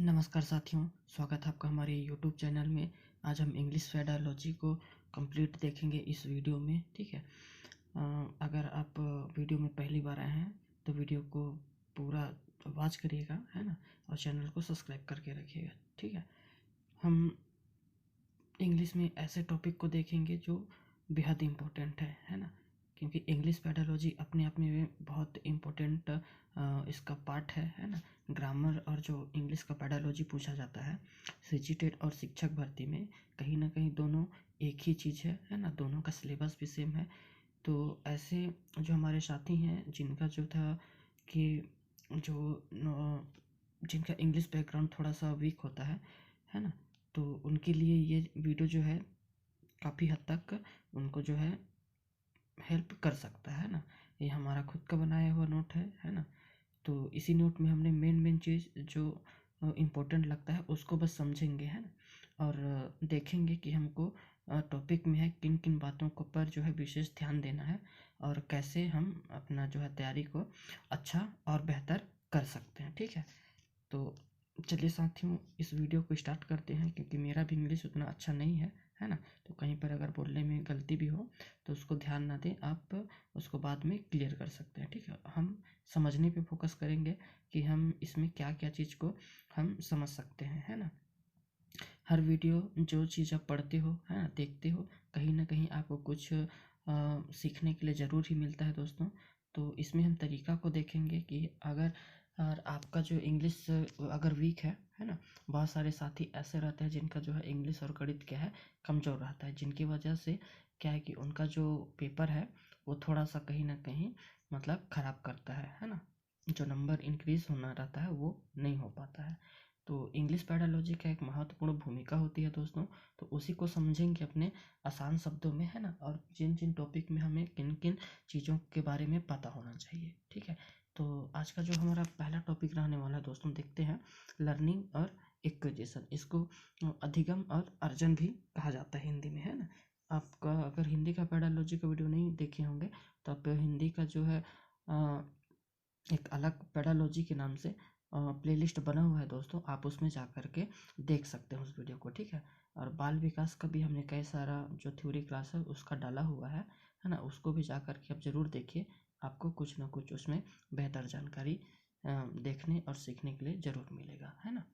नमस्कार साथियों, स्वागत है आपका हमारे यूट्यूब चैनल में। आज हम इंग्लिश फेडोलॉजी को कंप्लीट देखेंगे इस वीडियो में। ठीक है। अगर आप वीडियो में पहली बार आए हैं तो वीडियो को पूरा वॉच करिएगा, है ना, और चैनल को सब्सक्राइब करके रखिएगा। ठीक है। हम इंग्लिश में ऐसे टॉपिक को देखेंगे जो बेहद इम्पोर्टेंट है ना, क्योंकि इंग्लिश पेडालॉजी अपने आप में बहुत इम्पोर्टेंट इसका पार्ट है ना। ग्रामर और जो इंग्लिश का पेडालॉजी पूछा जाता है सीजीटेट और शिक्षक भर्ती में, कहीं ना कहीं दोनों एक ही चीज़ है ना, दोनों का सिलेबस भी सेम है। तो ऐसे जो हमारे साथी हैं जिनका जो था कि जिनका इंग्लिश बैकग्राउंड थोड़ा सा वीक होता है ना, तो उनके लिए ये वीडियो जो है काफ़ी हद तक उनको जो है हेल्प कर सकता है ना। ये हमारा खुद का बनाया हुआ नोट है ना। तो इसी नोट में हमने मेन चीज़ जो इम्पोर्टेंट लगता है उसको बस समझेंगे, है ना, और देखेंगे कि हमको टॉपिक में है किन किन बातों को पर जो है विशेष ध्यान देना है और कैसे हम अपना जो है तैयारी को अच्छा और बेहतर कर सकते हैं। ठीक है। तो चलिए साथियों, इस वीडियो को स्टार्ट करते हैं, क्योंकि मेरा भी इंग्लिश उतना अच्छा नहीं है ना। तो कहीं पर अगर बोलने में गलती भी हो तो उसको ध्यान ना दें, आप उसको बाद में क्लियर कर सकते हैं। ठीक है। हम समझने पे फोकस करेंगे कि हम इसमें क्या क्या चीज़ को हम समझ सकते हैं, है ना। हर वीडियो जो चीज़ आप पढ़ते हो, है ना, देखते हो, कहीं ना कहीं आपको कुछ सीखने के लिए ज़रूर ही मिलता है दोस्तों। तो इसमें हम तरीका को देखेंगे कि अगर और आपका जो इंग्लिश अगर वीक है ना, बहुत सारे साथी ऐसे रहते हैं जिनका जो है इंग्लिश और गणित क्या है कमज़ोर रहता है, जिनकी वजह से क्या है कि उनका जो पेपर है वो थोड़ा सा कहीं ना कहीं मतलब ख़राब करता है ना। जो नंबर इंक्रीज होना रहता है वो नहीं हो पाता है। तो इंग्लिश पैडालॉजी का एक महत्वपूर्ण भूमिका होती है दोस्तों। तो उसी को समझेंगे अपने आसान शब्दों में, है ना, और जिन जिन टॉपिक में हमें किन किन चीज़ों के बारे में पता होना चाहिए। ठीक है। तो आज का जो हमारा पहला टॉपिक रहने वाला है दोस्तों, देखते हैं लर्निंग और एक्विजिशन। इसको अधिगम और अर्जन भी कहा जाता है हिंदी में, है ना। आपका अगर हिंदी का पैडालॉजी का वीडियो नहीं देखे होंगे तो आप हिंदी का जो है एक अलग पेडालॉजी के नाम से प्लेलिस्ट बना हुआ है दोस्तों, आप उसमें जा कर के देख सकते हैं उस वीडियो को। ठीक है। और बाल विकास का भी हमने कई सारा जो थ्योरी क्लास है उसका डाला हुआ है ना, उसको भी जा कर के आप ज़रूर देखिए। आपको कुछ ना कुछ उसमें बेहतर जानकारी देखने और सीखने के लिए ज़रूर मिलेगा, है ना।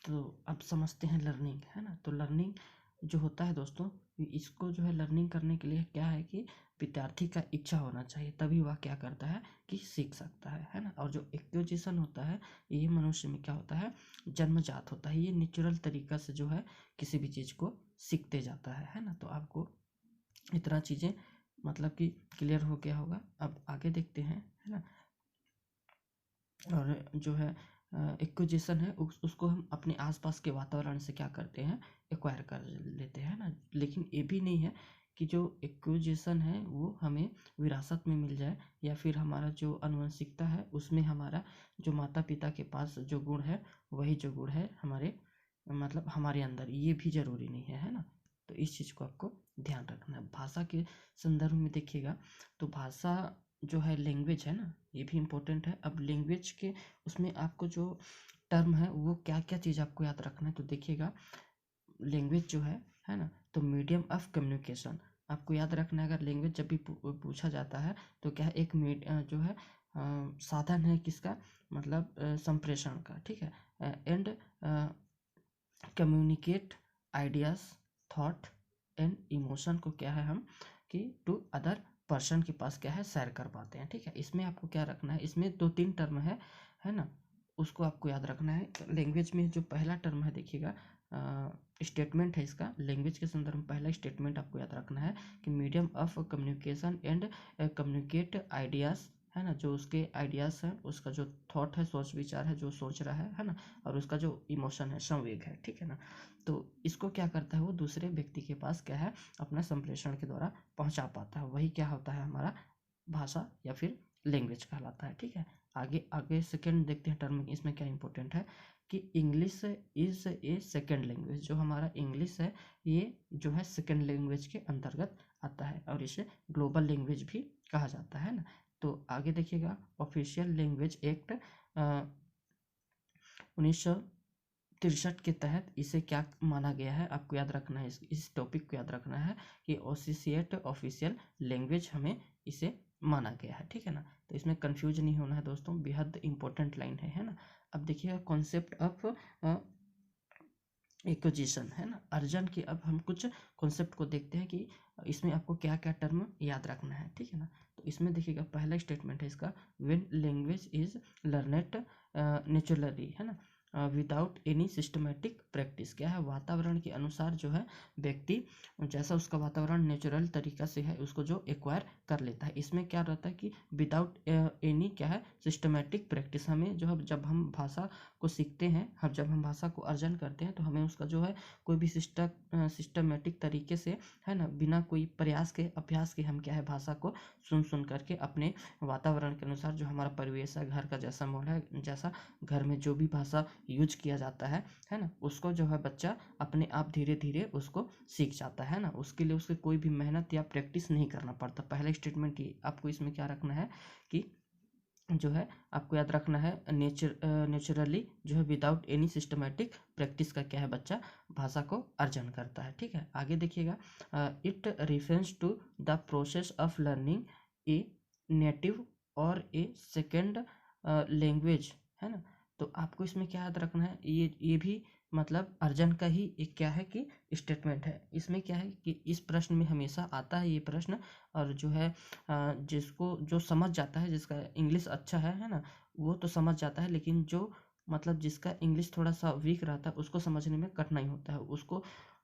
तो अब समझते हैं लर्निंग, है ना। तो लर्निंग जो होता है दोस्तों, इसको जो है लर्निंग करने के लिए क्या है कि विद्यार्थी का इच्छा होना चाहिए, तभी वह क्या करता है कि सीख सकता है ना। और जो एक्विजिशन होता है ये मनुष्य में क्या होता है, जन्मजात होता है। ये नेचुरल तरीका से जो है किसी भी चीज़ को सीखते जाता है ना। तो आपको इतना चीज़ें मतलब कि क्लियर हो गया होगा। अब आगे देखते हैं, है ना। और जो है एक्विजिशन है उसको हम अपने आसपास के वातावरण से क्या करते हैं, एक्वायर कर लेते हैं ना। लेकिन ये भी नहीं है कि जो एक्विजिशन है वो हमें विरासत में मिल जाए, या फिर हमारा जो आनुवंशिकता है उसमें हमारा जो माता पिता के पास जो गुण है वही जो गुण है हमारे मतलब हमारे अंदर, ये भी ज़रूरी नहीं है ना। तो इस चीज़ को आपको ध्यान रखना है। भाषा के संदर्भ में देखिएगा तो भाषा जो है लैंग्वेज है ना, ये भी इम्पोर्टेंट है। अब लैंग्वेज के उसमें आपको जो टर्म है वो क्या क्या चीज़ आपको याद रखना है, तो देखिएगा लैंग्वेज जो है ना, तो मीडियम ऑफ कम्युनिकेशन आपको याद रखना है। अगर लैंग्वेज जब भी पूछा जाता है तो क्या है, एक जो है साधन है किसका, मतलब संप्रेषण का। ठीक है। And communicate ideas, thought and emotion को क्या है हम कि टू अदर पर्सन के पास क्या है शेयर कर पाते हैं। ठीक है। इसमें आपको क्या रखना है, इसमें 2-3 टर्म है ना, उसको आपको याद रखना है। लैंग्वेज में जो पहला टर्म है देखिएगा, स्टेटमेंट है इसका। लैंग्वेज के संदर्भ में पहला स्टेटमेंट आपको याद रखना है कि medium of communication and communicate ideas, है ना, जो उसके आइडियाज़ हैं, उसका जो थॉट है, सोच विचार है, जो सोच रहा है ना, और उसका जो इमोशन है, संवेग है। ठीक है ना। तो इसको क्या करता है, वो दूसरे व्यक्ति के पास क्या है अपना संप्रेषण के द्वारा पहुंचा पाता है। वही क्या होता है हमारा भाषा या फिर लैंग्वेज कहलाता है। ठीक है। आगे आगे सेकेंड देखते हैं टर्म, इसमें क्या इंपॉर्टेंट है कि English is a second language. जो हमारा इंग्लिश है ये जो है सेकेंड लैंग्वेज के अंतर्गत आता है, और इसे ग्लोबल लैंग्वेज भी कहा जाता है ना। तो आगे देखिएगा ऑफिशियल लैंग्वेज एक्ट 1963 के तहत इसे क्या माना गया है, आपको याद रखना है, इस टॉपिक को याद रखना है कि एसोसिएट ऑफिशियल लैंग्वेज हमें इसे माना गया है, ठीक है ना। तो इसमें कंफ्यूज नहीं होना है दोस्तों, बेहद इंपॉर्टेंट लाइन है ना। अब देखिएगा कॉन्सेप्ट ऑफ एक्विजिशन, है ना, अर्जन की। अब हम कुछ कॉन्सेप्ट को देखते हैं कि इसमें आपको क्या क्या टर्म याद रखना है, ठीक है ना। तो इसमें देखिएगा पहला स्टेटमेंट है इसका, when language is learned naturally, है ना, विदाउट एनी सिस्टमेटिक प्रैक्टिस। क्या है, वातावरण के अनुसार जो है व्यक्ति जैसा उसका वातावरण नेचुरल तरीका से है उसको जो एक्वायर कर लेता है। इसमें क्या रहता है कि विदाउट एनी क्या है सिस्टमेटिक प्रैक्टिस, हमें जो है जब हम भाषा को सीखते हैं, जब हम भाषा को अर्जन करते हैं तो हमें उसका जो है कोई भी सिस्टमेटिक तरीके से, है ना, बिना कोई प्रयास के अभ्यास के हम क्या है भाषा को सुन सुन करके अपने वातावरण के अनुसार जो हमारा परिवेश है, घर का जैसा माहौल है, जैसा घर में जो भी भाषा यूज किया जाता है ना, उसको जो है बच्चा अपने आप धीरे धीरे उसको सीख जाता है ना। उसके लिए उसके कोई भी मेहनत या प्रैक्टिस नहीं करना पड़ता। पहले स्टेटमेंट की आपको इसमें क्या रखना है कि जो है आपको याद रखना है नेचुरली जो है विदाउट एनी सिस्टमेटिक प्रैक्टिस का क्या है बच्चा भाषा को अर्जन करता है, ठीक है। आगे देखिएगा, it reference to the process of learning a native और ए सेकेंड लैंग्वेज, है ना। तो आपको इसमें क्या याद रखना है, ये भी मतलब अर्जन का ही एक क्या है कि स्टेटमेंट है। इसमें क्या है कि इस प्रश्न में हमेशा आता है ये प्रश्न, और जो है जिसको जो समझ जाता है, जिसका इंग्लिश अच्छा है ना, वो तो समझ जाता है, लेकिन जो मतलब जिसका इंग्लिश थोड़ा सा वीक रहता है उसको समझने में कठिनाई होता है। उसको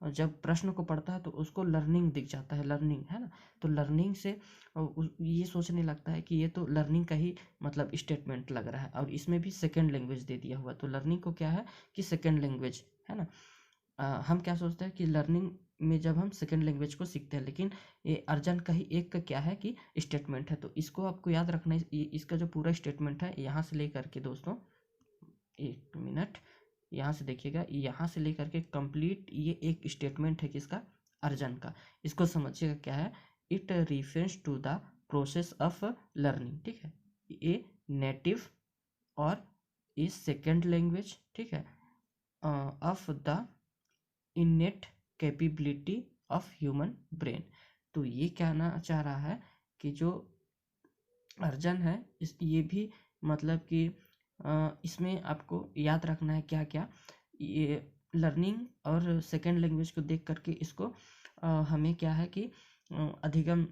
जब प्रश्न को पढ़ता है तो उसको लर्निंग दिख जाता है, लर्निंग, है ना। तो लर्निंग से ये सोचने लगता है कि ये तो लर्निंग का ही मतलब स्टेटमेंट लग रहा है, और इसमें भी सेकेंड लैंग्वेज दे दिया हुआ। तो लर्निंग को क्या है कि सेकेंड लैंग्वेज, है ना। हम क्या सोचते हैं कि लर्निंग में जब हम सेकेंड लैंग्वेज को सीखते हैं, लेकिन ये अर्जन का ही एक का क्या है कि स्टेटमेंट है। तो इसको आपको याद रखना है, इसका जो पूरा स्टेटमेंट है यहाँ से लेकर के दोस्तों, एक मिनट, यहाँ से देखिएगा, यहाँ से लेकर के कंप्लीट ये एक स्टेटमेंट है किसका, अर्जन का। इसको समझिएगा क्या है, it reference to the process of learning, ठीक है, ए नेटिव और ए सेकेंड लैंग्वेज, ठीक है, of the इनेट capability of human brain. तो ये कहना चाह रहा है कि जो अर्जन है ये भी मतलब कि इसमें आपको याद रखना है क्या क्या, ये लर्निंग और सेकेंड लैंग्वेज को देख करके इसको हमें क्या है कि अधिगम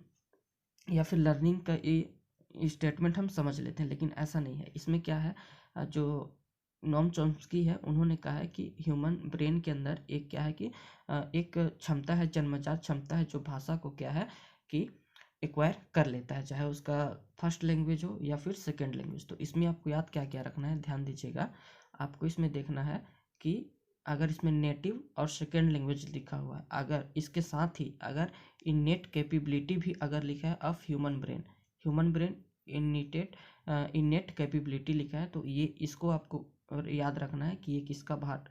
या फिर लर्निंग का ये स्टेटमेंट हम समझ लेते हैं, लेकिन ऐसा नहीं है। इसमें क्या है, जो नोम चॉम्स्की है उन्होंने कहा है कि ह्यूमन ब्रेन के अंदर एक क्या है कि एक क्षमता है, जन्मजात क्षमता है, जो भाषा को क्या है कि एक्वायर कर लेता है, चाहे उसका फर्स्ट लैंग्वेज हो या फिर सेकेंड लैंग्वेज। तो इसमें आपको याद क्या क्या रखना है, ध्यान दीजिएगा। आपको इसमें देखना है कि अगर इसमें नेटिव और सेकेंड लैंग्वेज लिखा हुआ है, अगर इसके साथ ही अगर इनेट कैपेबिलिटी भी अगर लिखा है ऑफ ह्यूमन ब्रेन इनेट कैपेबिलिटी लिखा है, तो ये इसको आपको याद रखना है कि ये किसका भाग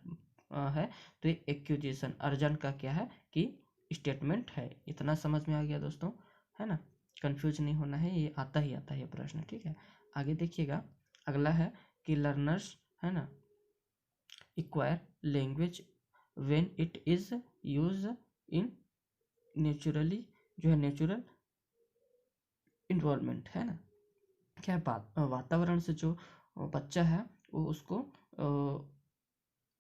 है। तो ये एक्विजिशन अर्जन का क्या है कि स्टेटमेंट है। इतना समझ में आ गया दोस्तों, है ना, कंफ्यूज नहीं होना है, ये आता ही आता है ये प्रश्न, ठीक है। आगे देखिएगा, अगला है कि लर्नर्स, है ना, acquire language when it is use in naturally, जो है नेचुरल इन्वॉल्वमेंट, है ना। क्या बात, वातावरण से जो बच्चा है वो उसको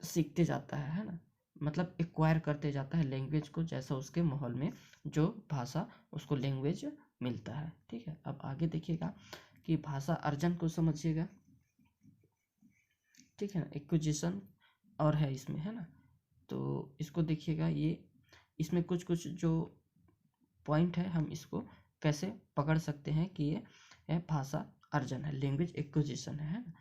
सीखते जाता है ना, मतलब एक्वायर करते जाता है लैंग्वेज को, जैसा उसके माहौल में जो भाषा उसको लैंग्वेज मिलता है, ठीक है। अब आगे देखिएगा कि भाषा अर्जन को समझिएगा, ठीक है ना, एक्विजिशन और है इसमें, है ना। तो इसको देखिएगा, ये इसमें कुछ कुछ जो पॉइंट है हम इसको कैसे पकड़ सकते हैं कि ये भाषा अर्जन है, लैंग्वेज एक्विजिशन है ना।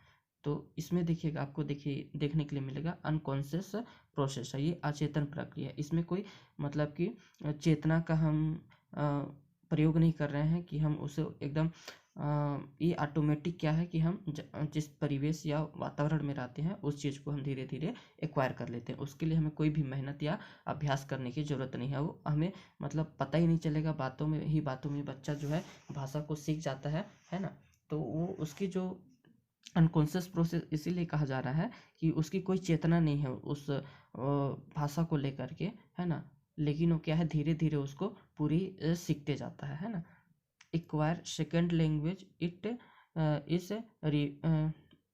तो इसमें देखिएगा, आपको देखिए देखने के लिए मिलेगा अनकॉन्शियस प्रोसेस है, ये अचेतन प्रक्रिया है। इसमें कोई मतलब कि चेतना का हम प्रयोग नहीं कर रहे हैं कि हम उसे एकदम ये ऑटोमेटिक क्या है कि हम जिस परिवेश या वातावरण में रहते हैं उस चीज़ को हम धीरे धीरे एक्वायर कर लेते हैं। उसके लिए हमें कोई भी मेहनत या अभ्यास करने की ज़रूरत नहीं है, वो हमें मतलब पता ही नहीं चलेगा, बातों में बच्चा जो है भाषा को सीख जाता है ना। तो वो उसकी जो अनकॉन्शियस प्रोसेस इसीलिए कहा जा रहा है कि उसकी कोई चेतना नहीं है उस भाषा को लेकर के, है ना, लेकिन वो क्या है धीरे धीरे उसको पूरी सीखते जाता है ना। Acquire second language it is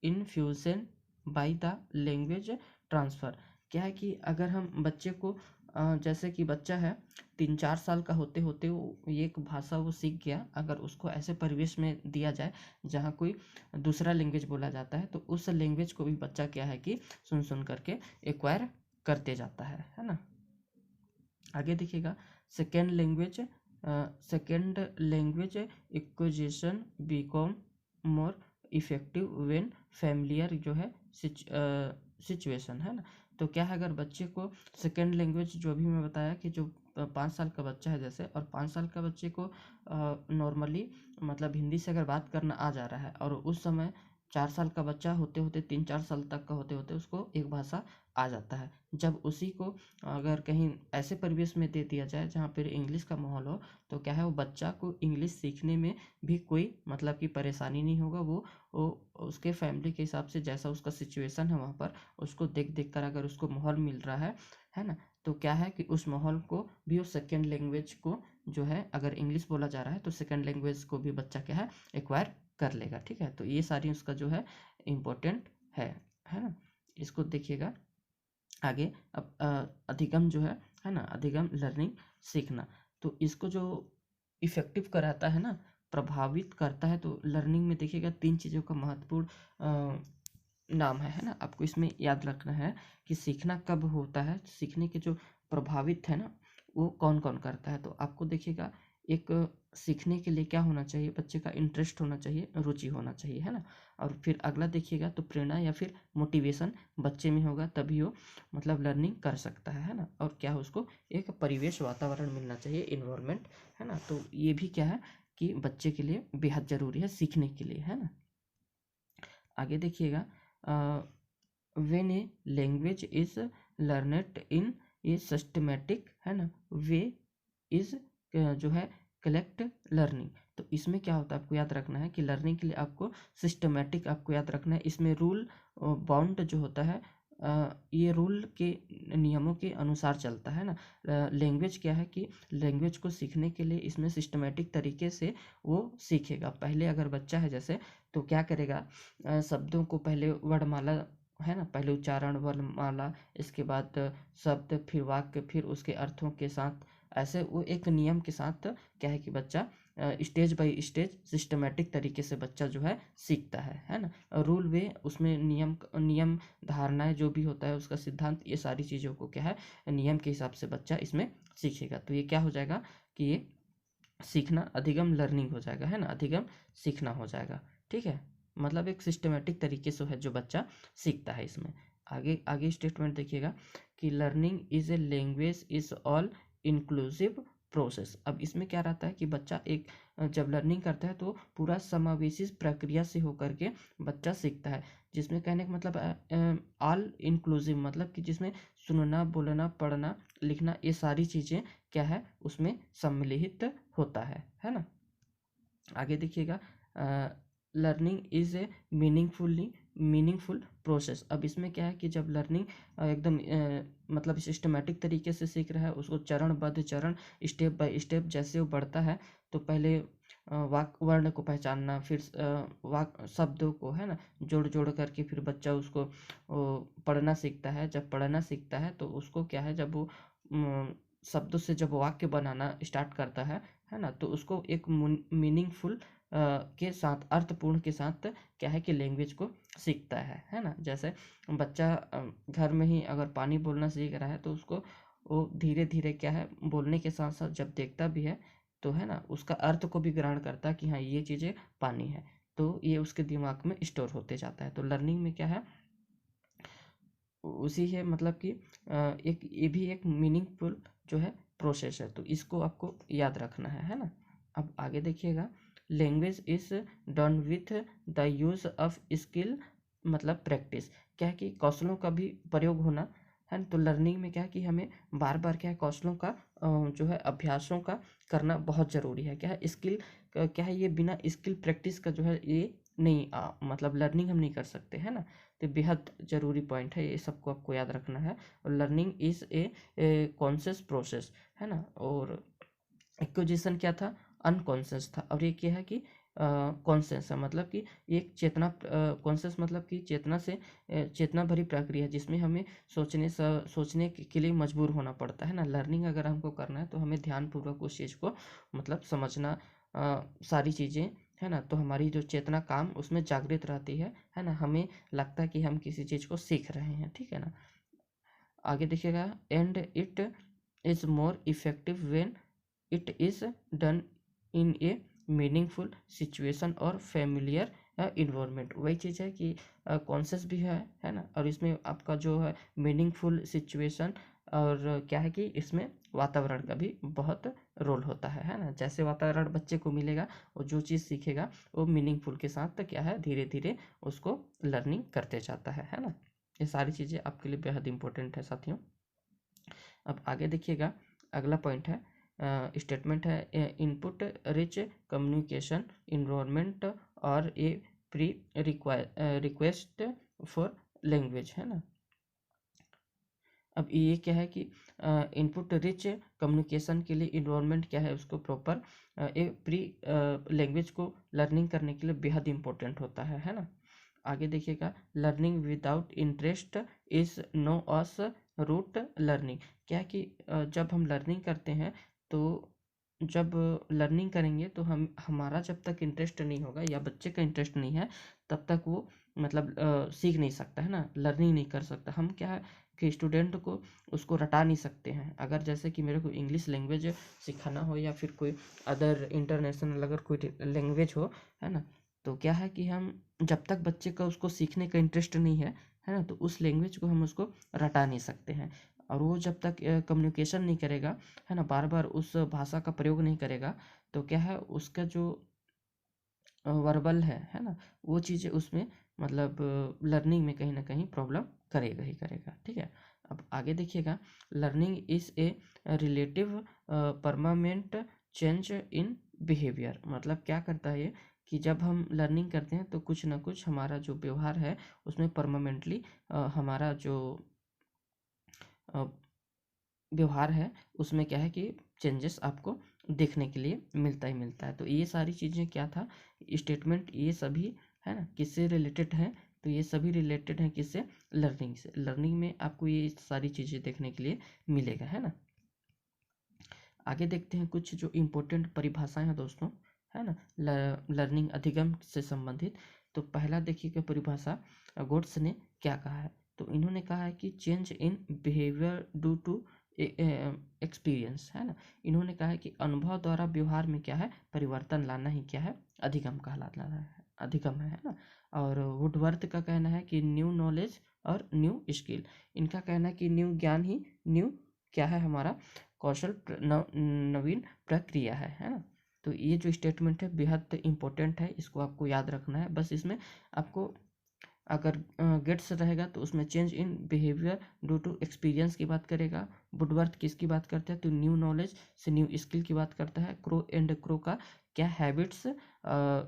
infusion by the language transfer. क्या है कि अगर हम बच्चे को जैसे कि बच्चा है 3-4 साल का होते होते वो एक भाषा वो सीख गया, अगर उसको ऐसे परिवेश में दिया जाए जहाँ कोई दूसरा लैंग्वेज बोला जाता है तो उस लैंग्वेज को भी बच्चा क्या है कि सुन सुन करके एक्वायर करते जाता है ना। आगे देखिएगा second language acquisition become more effective when familiar जो है सिचुएशन, है ना। तो क्या है अगर बच्चे को सेकेंड लैंग्वेज जो भी मैं बताया कि जो 5 साल का बच्चा है जैसे, और 5 साल का बच्चे को नॉर्मली मतलब हिंदी से अगर बात करना आ जा रहा है, और उस समय 4 साल का बच्चा होते होते 3-4 साल तक का होते होते उसको एक भाषा आ जाता है, जब उसी को अगर कहीं ऐसे परिवेश में दे दिया जाए जहाँ पर इंग्लिश का माहौल हो, तो क्या है वो बच्चा को इंग्लिश सीखने में भी कोई मतलब कि परेशानी नहीं होगा। वो उसके फैमिली के हिसाब से जैसा उसका सिचुएशन है वहाँ पर उसको देख देख कर अगर उसको माहौल मिल रहा है ना, तो क्या है कि उस माहौल को भी उस सेकेंड लैंग्वेज को जो है अगर इंग्लिश बोला जा रहा है तो सेकेंड लैंग्वेज को भी बच्चा क्या है एक्वायर कर लेगा। ठीक है, तो ये सारी उसका जो है इम्पोर्टेंट है ना। इसको देखिएगा आगे। अब अधिगम जो है ना, अधिगम लर्निंग सीखना, तो इसको जो इफेक्टिव कराता है ना, प्रभावित करता है, तो लर्निंग में देखिएगा 3 चीज़ों का महत्वपूर्ण नाम है ना। आपको इसमें याद रखना है कि सीखना कब होता है, सीखने के जो प्रभावित है ना वो कौन कौन करता है। तो आपको देखिएगा एक सीखने के लिए क्या होना चाहिए, बच्चे का इंटरेस्ट होना चाहिए, रुचि होना चाहिए, है ना। और फिर अगला देखिएगा तो प्रेरणा या फिर मोटिवेशन बच्चे में होगा तभी वो मतलब लर्निंग कर सकता है ना। और क्या है उसको एक परिवेश वातावरण मिलना चाहिए, इन्वायरमेंट, है ना। तो ये भी क्या है कि बच्चे के लिए बेहद ज़रूरी है सीखने के लिए, है ना। आगे देखिएगा when a language is learned in a systematic, है ना, वे इज जो है कलेक्ट लर्निंग। तो इसमें क्या होता है आपको याद रखना है कि लर्निंग के लिए आपको सिस्टमेटिक आपको याद रखना है। इसमें रूल बाउंड जो होता है ये रूल के नियमों के अनुसार चलता है ना। लैंग्वेज क्या है कि लैंग्वेज को सीखने के लिए इसमें सिस्टमेटिक तरीके से वो सीखेगा। पहले अगर बच्चा है जैसे तो क्या करेगा, शब्दों को पहले वर्णमाला, है ना, पहले उच्चारण वर्णमाला, इसके बाद शब्द, फिर वाक्य, फिर उसके अर्थों के साथ, ऐसे वो एक नियम के साथ क्या है कि बच्चा स्टेज बाय स्टेज सिस्टमेटिक तरीके से बच्चा जो है सीखता है ना। रूल वे उसमें नियम धारणाएं जो भी होता है उसका सिद्धांत, ये सारी चीज़ों को क्या है नियम के हिसाब से बच्चा इसमें सीखेगा। तो ये क्या हो जाएगा कि ये सीखना अधिगम लर्निंग हो जाएगा, है ना, अधिगम सीखना हो जाएगा। ठीक है, मतलब एक सिस्टमेटिक तरीके से है जो बच्चा सीखता है इसमें। आगे आगे स्टेटमेंट देखिएगा कि learning is a language is all inclusive process. अब इसमें क्या रहता है कि बच्चा एक जब लर्निंग करता है तो पूरा समावेशी प्रक्रिया से होकर के बच्चा सीखता है, जिसमें कहने का मतलब ऑल इंक्लूसिव मतलब कि जिसमें सुनना, बोलना, पढ़ना, लिखना, ये सारी चीज़ें क्या है उसमें सम्मिलित होता है ना। आगे देखिएगा learning is a meaningful process. अब इसमें क्या है कि जब लर्निंग एकदम मतलब सिस्टमेटिक तरीके से सीख रहा है, उसको चरणबद्ध चरण स्टेप बाय स्टेप जैसे वो बढ़ता है, तो पहले वाक वर्ण को पहचानना, फिर वाक शब्दों को, है ना, जोड़ जोड़ करके फिर बच्चा उसको पढ़ना सीखता है। जब पढ़ना सीखता है तो उसको क्या है जब वो शब्दों से जब वाक्य बनाना स्टार्ट करता है ना, तो उसको एक मीनिंगफुल के साथ, अर्थपूर्ण के साथ क्या है कि लैंग्वेज को सीखता है ना। जैसे बच्चा घर में ही अगर पानी बोलना सीख रहा है तो उसको वो धीरे धीरे क्या है बोलने के साथ साथ जब देखता भी है तो, है ना, उसका अर्थ को भी ग्रहण करता है कि हाँ ये चीज़ें पानी है, तो ये उसके दिमाग में स्टोर होते जाता है। तो लर्निंग में क्या है उसी है मतलब कि एक ये भी एक मीनिंगफुल जो है प्रोसेस है, तो इसको आपको याद रखना है ना। अब आगे देखिएगा language is done with the use of skill मतलब प्रैक्टिस। क्या है कि कौशलों का भी प्रयोग होना है। तो लर्निंग में क्या है कि हमें बार बार क्या है कौशलों का जो है अभ्यासों का करना बहुत ज़रूरी है। क्या है स्किल क्या है, ये बिना स्किल प्रैक्टिस का जो है ये नहीं मतलब लर्निंग हम नहीं कर सकते, है ना। तो बेहद ज़रूरी पॉइंट है, ये सबको आपको याद रखना है। और learning is a conscious process, है ना। और एक्विजिशन क्या था, अनकॉन्शियस था। और ये क्या है कि कॉन्शियस है, मतलब कि एक चेतना, कॉन्शियस मतलब कि चेतना से चेतना भरी प्रक्रिया है, जिसमें हमें सोचने के लिए मजबूर होना पड़ता है ना। लर्निंग अगर हमको करना है तो हमें ध्यानपूर्वक उस चीज़ को मतलब समझना, सारी चीज़ें, है ना। तो हमारी जो चेतना काम उसमें जागृत रहती है ना। हमें लगता है कि हम किसी चीज़ को सीख रहे हैं, ठीक है ना। आगे देखिएगा, and it is more effective when it is done in A meaningful situation और फेमिलियर इन्वायरमेंट। वही चीज़ है कि कॉन्शियस भी है ना। और इसमें आपका जो है मीनिंगफुल सिचुएशन, और क्या है कि इसमें वातावरण का भी बहुत रोल होता है ना। जैसे वातावरण बच्चे को मिलेगा, वो जो चीज़ सीखेगा वो मीनिंगफुल के साथ क्या है, धीरे धीरे उसको लर्निंग करते जाता है ना। ये सारी चीज़ें आपके लिए बेहद इंपॉर्टेंट है साथियों। अब आगे देखिएगा, अगला पॉइंट है, स्टेटमेंट है, इनपुट रिच कम्युनिकेशन इन्वायरमेंट और ए प्री रिक्वेस्ट फॉर लैंग्वेज, है ना। अब ये क्या है कि इनपुट रिच कम्युनिकेशन के लिए इन्वायरमेंट क्या है, उसको प्रॉपर ए प्री लैंग्वेज को लर्निंग करने के लिए बेहद इंपॉर्टेंट होता है ना। आगे देखिएगा, learning without interest is known as rote learning. क्या है कि जब हम लर्निंग करते हैं, तो जब लर्निंग करेंगे तो हम हमारा जब तक इंटरेस्ट नहीं होगा या बच्चे का इंटरेस्ट नहीं है, तब तक वो मतलब सीख नहीं सकता, है ना, लर्निंग नहीं कर सकता। हम क्या है कि स्टूडेंट को उसको रटा नहीं सकते हैं। अगर जैसे कि मेरे को इंग्लिश लैंग्वेज सिखाना हो या फिर कोई अदर इंटरनेशनल अगर कोई लैंग्वेज हो, है ना, तो क्या है कि हम जब तक बच्चे का उसको सीखने का इंटरेस्ट नहीं है ना, तो उस लैंग्वेज को हम उसको रटा नहीं सकते हैं। और वो जब तक कम्युनिकेशन नहीं करेगा, है ना, बार बार उस भाषा का प्रयोग नहीं करेगा, तो क्या है उसका जो वर्बल है ना, वो चीज़ें उसमें मतलब लर्निंग में कहीं ना कहीं प्रॉब्लम करेगा ही करेगा, ठीक है। अब आगे देखिएगा, learning is a relative permanent change in behaviour. मतलब क्या करता है ये कि जब हम लर्निंग करते हैं तो कुछ ना कुछ हमारा जो व्यवहार है उसमें परमानेंटली हमारा जो अ, व्यवहार है उसमें क्या है कि चेंजेस आपको देखने के लिए मिलता ही मिलता है। तो ये सारी चीज़ें क्या था, स्टेटमेंट ये सभी, है ना, किससे रिलेटेड है, तो ये सभी रिलेटेड है किससे, लर्निंग से। लर्निंग में आपको ये सारी चीज़ें देखने के लिए मिलेगा, है ना। आगे देखते हैं कुछ जो इम्पोर्टेंट परिभाषाएं हैं दोस्तों, है ना, लर्निंग अधिगम से संबंधित। तो पहला देखिएगा परिभाषा, गोट्स ने क्या कहा है। तो इन्होंने कहा है कि change in behaviour due to experience, है ना। इन्होंने कहा है कि अनुभव द्वारा व्यवहार में क्या है, परिवर्तन लाना ही क्या है, अधिगम कहलाता है, अधिगम है ना। और वुडवर्थ का कहना है कि न्यू नॉलेज और न्यू स्किल। इनका कहना है कि न्यू ज्ञान ही न्यू क्या है, हमारा कौशल नवीन प्रक्रिया है ना। तो ये जो स्टेटमेंट है बेहद इंपॉर्टेंट है, इसको आपको याद रखना है। बस इसमें आपको अगर गेट्स रहेगा तो उसमें change in behaviour due to experience की बात करेगा। वुडवर्थ किसकी बात करता है, तो न्यू नॉलेज से न्यू स्किल की बात करता है। क्रो एंड क्रो का क्या हैबिट्स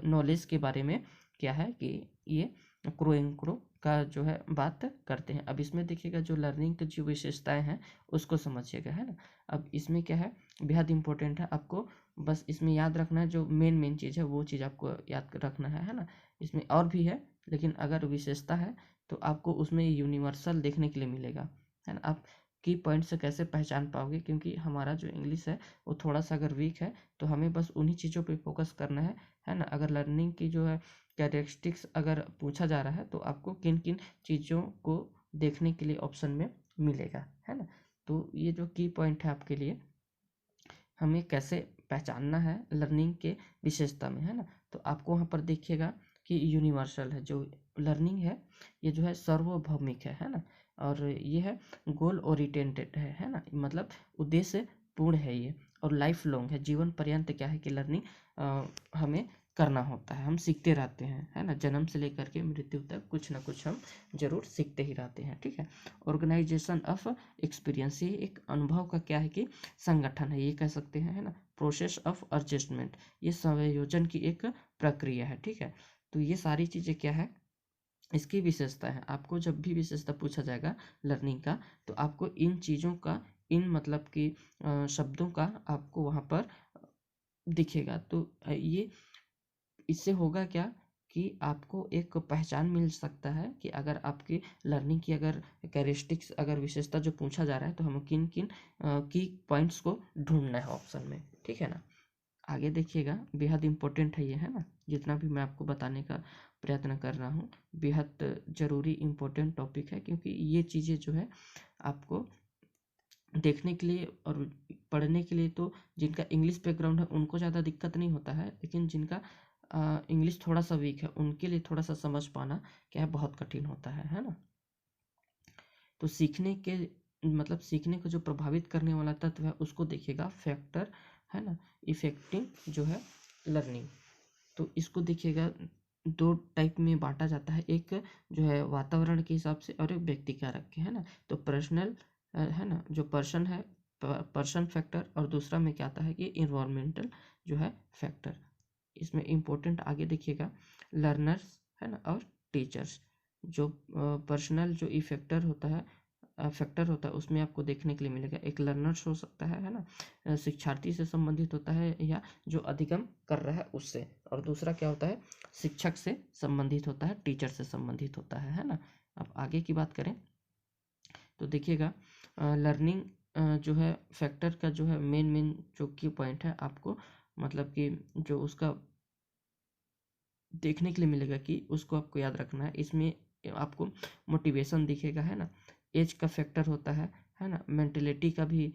नॉलेज के बारे में क्या है कि ये क्रो एंड क्रो का जो है बात करते हैं। अब इसमें देखिएगा जो लर्निंग की जो विशेषताएं हैं उसको समझिएगा, है ना। अब इसमें क्या है, बेहद इंपॉर्टेंट है, आपको बस इसमें याद रखना है जो मेन चीज़ है वो चीज़ आपको याद रखना है ना। इसमें और भी है, लेकिन अगर विशेषता है तो आपको उसमें यूनिवर्सल देखने के लिए मिलेगा, है ना। आप की पॉइंट से कैसे पहचान पाओगे, क्योंकि हमारा जो इंग्लिश है वो थोड़ा सा अगर वीक है, तो हमें बस उन्हीं चीज़ों पे फोकस करना है ना। अगर लर्निंग की जो है कैरेक्टरिस्टिक्स अगर पूछा जा रहा है तो आपको किन किन चीज़ों को देखने के लिए ऑप्शन में मिलेगा, है ना। तो ये जो की पॉइंट है आपके लिए, हमें कैसे पहचानना है लर्निंग के विशेषता में, है ना। तो आपको वहाँ पर देखिएगा कि यूनिवर्सल है जो लर्निंग है, ये जो है सार्वभौमिक है ना। और ये है गोल ओरिएंटेड है ना, मतलब उद्देश्य पूर्ण है ये, और लाइफ लॉन्ग है, जीवन पर्यंत क्या है कि लर्निंग हमें करना होता है, हम सीखते रहते हैं, है ना। जन्म से लेकर के मृत्यु तक कुछ ना कुछ हम जरूर सीखते ही रहते हैं, ठीक है। ऑर्गेनाइजेशन ऑफ एक्सपीरियंस, ये एक अनुभव का क्या है कि संगठन है, ये कह सकते हैं, है ना। प्रोसेस ऑफ एडजस्टमेंट, ये समायोजन की एक प्रक्रिया है, ठीक है। तो ये सारी चीज़ें क्या है, इसकी विशेषता है। आपको जब भी विशेषता पूछा जाएगा लर्निंग का, तो आपको इन चीज़ों का, इन मतलब कि शब्दों का आपको वहाँ पर दिखेगा। तो ये इससे होगा क्या कि आपको एक पहचान मिल सकता है कि अगर आपकी लर्निंग की अगर कैरेक्टरिस्टिक्स, अगर विशेषता जो पूछा जा रहा है, तो हमें किन किन की पॉइंट्स को ढूंढना है ऑप्शन में, ठीक है ना। आगे देखिएगा, बेहद इम्पोर्टेंट है ये, है ना, जितना भी मैं आपको बताने का प्रयत्न कर रहा हूँ, बेहद ज़रूरी इम्पोर्टेंट टॉपिक है, क्योंकि ये चीज़ें जो है आपको देखने के लिए और पढ़ने के लिए, तो जिनका इंग्लिश बैकग्राउंड है उनको ज़्यादा दिक्कत नहीं होता है, लेकिन जिनका इंग्लिश थोड़ा सा वीक है उनके लिए थोड़ा सा समझ पाना क्या है, बहुत कठिन होता है ना। तो सीखने के मतलब सीखने को जो प्रभावित करने वाला तत्व है उसको देखिएगा फैक्टर, है ना, इफेक्टिंग जो है लर्निंग। तो इसको देखिएगा दो टाइप में बांटा जाता है, एक जो है वातावरण के हिसाब से और एक व्यक्ति का रख के, है ना। तो पर्सनल है ना, जो पर्सन है, पर्सन फैक्टर, और दूसरा में क्या आता है कि इन्वायरमेंटल जो है फैक्टर। इसमें इम्पोर्टेंट आगे देखिएगा लर्नर्स, है ना, और टीचर्स। जो पर्सनल जो इफेक्टर होता है, फैक्टर होता है, उसमें आपको देखने के लिए मिलेगा एक लर्नर्स हो सकता है ना, शिक्षार्थी से संबंधित होता है या जो अधिगम कर रहा है उससे, और दूसरा क्या होता है, शिक्षक से संबंधित होता है, टीचर से संबंधित होता है ना। अब आगे की बात करें तो देखिएगा लर्निंग जो है फैक्टर का जो है मेन जो की पॉइंट है, आपको मतलब कि जो उसका देखने के लिए मिलेगा कि उसको आपको याद रखना है। इसमें आपको मोटिवेशन दिखेगा, है ना, एज का फैक्टर होता है ना, मेंटेलिटी का भी,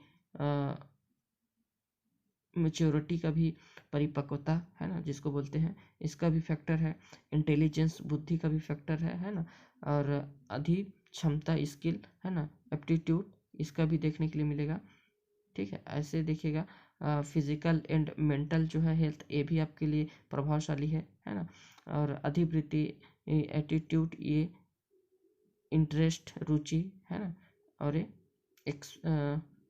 मेच्योरिटी का भी, परिपक्वता, है ना, जिसको बोलते हैं, इसका भी फैक्टर है, इंटेलिजेंस, बुद्धि का भी फैक्टर है ना, और अधिक क्षमता, स्किल, है ना, एप्टीट्यूड, इसका भी देखने के लिए मिलेगा, ठीक है। ऐसे देखिएगा फिजिकल एंड मेंटल जो है हेल्थ, ये भी आपके लिए प्रभावशाली है ना, और अधिवृत्ति, एटीट्यूड, ये इंटरेस्ट, रुचि, है ना, और ये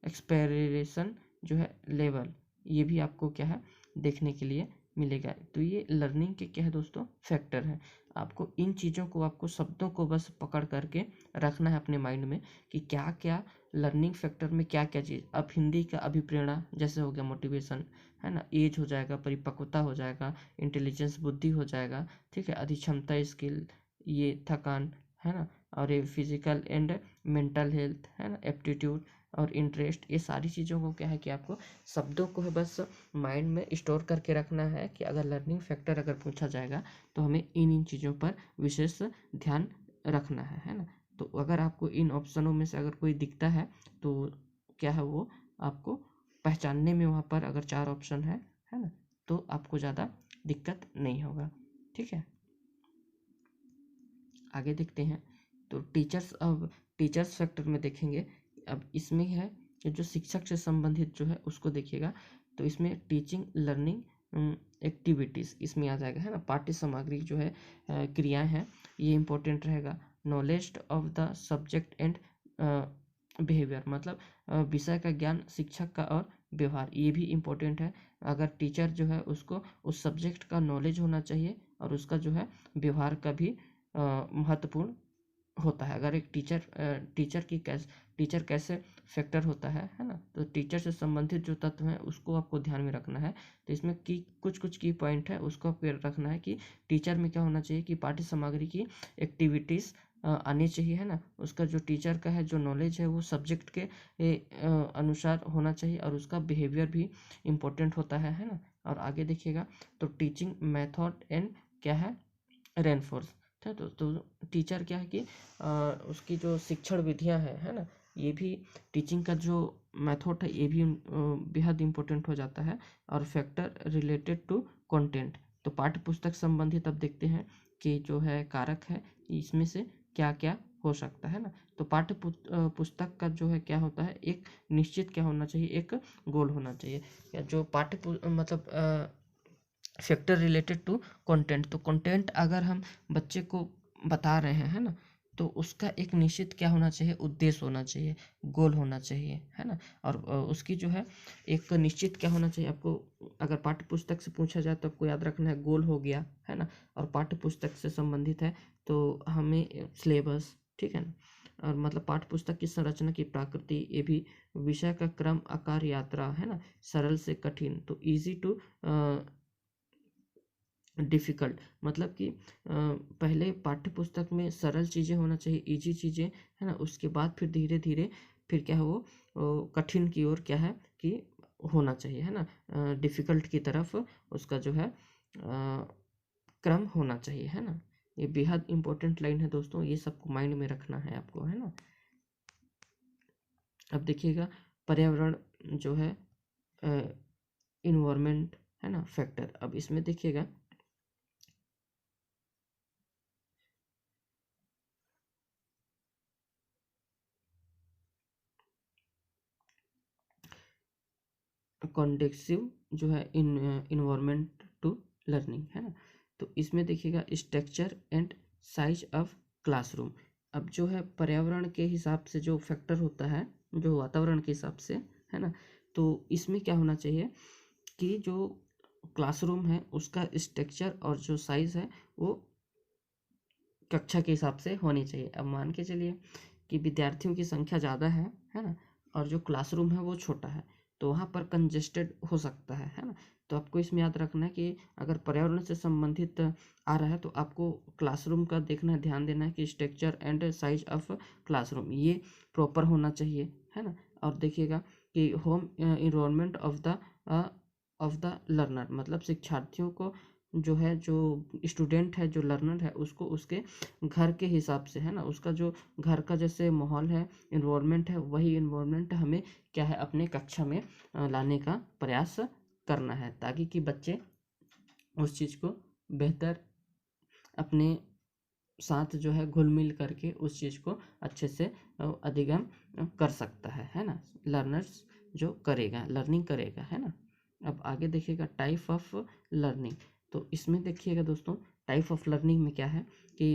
एक्सपेरेशन जो है लेवल, ये भी आपको क्या है देखने के लिए मिलेगा। तो ये लर्निंग के क्या है दोस्तों, फैक्टर है। आपको इन चीज़ों को, आपको शब्दों को बस पकड़ करके रखना है अपने माइंड में कि क्या क्या लर्निंग फैक्टर में क्या क्या चीज़। अब हिंदी का अभिप्रेरणा जैसे हो गया मोटिवेशन, है ना, एज हो जाएगा, परिपक्वता हो जाएगा, इंटेलिजेंस, बुद्धि हो जाएगा, ठीक है, अधिक्षमता, स्किल, ये थकान, है ना, और ये फिजिकल एंड मेंटल हेल्थ, है ना, एप्टीट्यूड और इंटरेस्ट, ये सारी चीज़ों को क्या है कि आपको शब्दों को है बस माइंड में स्टोर करके रखना है कि अगर लर्निंग फैक्टर अगर पूछा जाएगा तो हमें इन चीज़ों पर विशेष ध्यान रखना है ना। तो अगर आपको इन ऑप्शनों में से अगर कोई दिखता है तो क्या है वो आपको पहचानने में, वहाँ पर अगर 4 ऑप्शन है ना, तो आपको ज़्यादा दिक्कत नहीं होगा, ठीक है। आगे देखते हैं तो टीचर्स, अब टीचर्स फैक्टर में देखेंगे। अब इसमें है कि जो शिक्षक से संबंधित जो है उसको देखिएगा, तो इसमें टीचिंग लर्निंग एक्टिविटीज़ इसमें आ जाएगा, है ना, पाठ्य सामग्री जो है क्रियाएं हैं, ये इंपॉर्टेंट रहेगा। Knowledge of the subject and behaviour, मतलब विषय का ज्ञान, शिक्षक का और व्यवहार, ये भी इम्पोर्टेंट है। अगर टीचर जो है उसको उस सब्जेक्ट का नॉलेज होना चाहिए और उसका जो है व्यवहार का भी महत्वपूर्ण होता है। अगर एक टीचर कैसे फैक्टर होता है ना, तो टीचर से संबंधित जो तत्व हैं उसको आपको ध्यान में रखना है। तो इसमें की कुछ की पॉइंट है उसको आपको रखना है कि टीचर में क्या होना चाहिए कि पाठ्य सामग्री की एक्टिविटीज़ आनी चाहिए, है ना, उसका जो टीचर का है जो नॉलेज है वो सब्जेक्ट के अनुसार होना चाहिए, और उसका बिहेवियर भी इम्पोर्टेंट होता है ना। और आगे देखिएगा तो टीचिंग मेथड एंड क्या है, रेनफोर्स, है। तो टीचर क्या है कि उसकी जो शिक्षण विधियां हैं, है ना, ये भी टीचिंग का जो मेथड है ये भी बेहद इम्पोर्टेंट हो जाता है। और फैक्टर रिलेटेड टू कंटेंट, तो पाठ्य पुस्तक संबंधित अब देखते हैं कि जो है कारक है इसमें से क्या क्या हो सकता है ना। तो पाठ्य पुस्तक का जो है क्या होता है, एक निश्चित क्या होना चाहिए, एक गोल होना चाहिए, या जो मतलब फैक्टर रिलेटेड टू कंटेंट, तो कंटेंट अगर हम बच्चे को बता रहे हैं, है ना, तो उसका एक निश्चित क्या होना चाहिए, उद्देश्य होना चाहिए, गोल होना चाहिए, है ना। और उसकी जो है एक निश्चित क्या होना चाहिए आपको, अगर पाठ्य पुस्तक से पूछा जाए तो आपको याद रखना है गोल हो गया, है ना। और पाठ्य पुस्तक से संबंधित है तो हमें सिलेबस, ठीक है ना। और मतलब पाठ्य पुस्तक की संरचना की प्रकृति, ये भी विषय का क्रम, आकार, यात्रा, है ना, सरल से कठिन, तो इजी टू डिफ़िकल्ट, मतलब कि पहले पाठ्य पुस्तक में सरल चीज़ें होना चाहिए, इजी चीज़ें, है ना। उसके बाद फिर धीरे धीरे फिर क्या है वो कठिन की ओर क्या है कि होना चाहिए, है ना। डिफ़िकल्ट की तरफ उसका जो है क्रम होना चाहिए, है ना। ये बेहद इंपॉर्टेंट लाइन है दोस्तों, ये सबको माइंड में रखना है आपको, है ना। अब देखिएगा पर्यावरण जो है इन्वायरमेंट, है ना, फैक्टर। अब इसमें देखिएगा कॉन्डेक्सिव जो है इन्वायरमेंट टू लर्निंग, है ना। तो इसमें देखिएगा structure and size of classroom. अब जो है पर्यावरण के हिसाब से जो फैक्टर होता है, जो वातावरण के हिसाब से, है ना, तो इसमें क्या होना चाहिए कि जो क्लासरूम है उसका स्ट्रक्चर और जो साइज है वो कक्षा के हिसाब से होनी चाहिए। अब मान के चलिए कि विद्यार्थियों की संख्या ज़्यादा है ना, और जो क्लासरूम है वो छोटा है, तो वहाँ पर कंजेस्टेड हो सकता है ना। तो आपको इसमें याद रखना है कि अगर पर्यावरण से संबंधित आ रहा है तो आपको क्लासरूम का देखना है, ध्यान देना है कि structure and size of classroom ये प्रॉपर होना चाहिए, है ना। और देखिएगा कि home environment of the learner, मतलब शिक्षार्थियों को जो है, जो स्टूडेंट है, जो लर्नर है, उसको उसके घर के हिसाब से, है ना, उसका जो घर का जैसे माहौल है, इन्वायरमेंट है, वही इन्वायरमेंट हमें क्या है अपने कक्षा में लाने का प्रयास करना है, ताकि कि बच्चे उस चीज़ को बेहतर अपने साथ जो है घुल मिल करके उस चीज़ को अच्छे से अधिगम कर सकता है ना। लर्नर्स जो करेगा, लर्निंग करेगा, है ना। अब आगे देखिएगा टाइप ऑफ लर्निंग। तो इसमें देखिएगा दोस्तों टाइप ऑफ लर्निंग में क्या है कि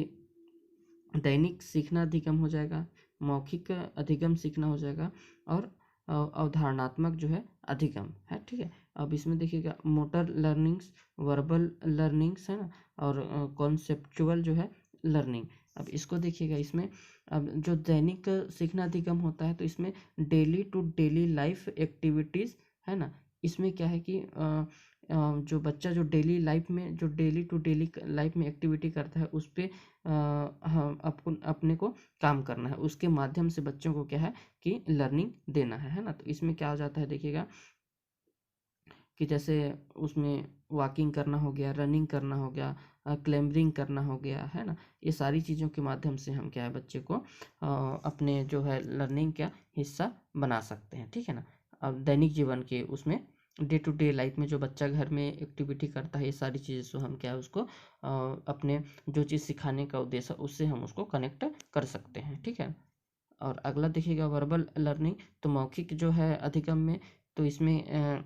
दैनिक सीखना अधिगम हो जाएगा, मौखिक अधिगम सीखना हो जाएगा, और अवधारणात्मक जो है अधिगम है, ठीक है। अब इसमें देखिएगा मोटर लर्निंग्स, वर्बल लर्निंग्स, है ना, और कॉन्सेप्चुअल जो है लर्निंग। अब इसको देखिएगा, इसमें अब जो दैनिक सीखना अधिगम होता है तो इसमें daily to daily life activities, है ना। इसमें क्या है कि जो बच्चा जो डेली लाइफ में, जो डेली टू डेली लाइफ में एक्टिविटी करता है उस पर हम अपने को काम करना है, उसके माध्यम से बच्चों को क्या है कि लर्निंग देना है ना। तो इसमें क्या हो जाता है देखिएगा कि जैसे उसमें वॉकिंग करना हो गया, रनिंग करना हो गया, क्लैम्बरिंग करना हो गया, है ना। ये सारी चीज़ों के माध्यम से हम क्या है बच्चे को अपने जो है लर्निंग का हिस्सा बना सकते हैं, ठीक है ना। अब दैनिक जीवन के उसमें डे टू डे लाइफ में जो बच्चा घर में एक्टिविटी करता है, ये सारी चीज़ें से हम क्या है उसको अपने जो चीज़ सिखाने का उद्देश्य है उससे हम उसको कनेक्ट कर सकते हैं, ठीक है। और अगला देखिएगा वर्बल लर्निंग। तो मौखिक जो है अधिगम में, तो इसमें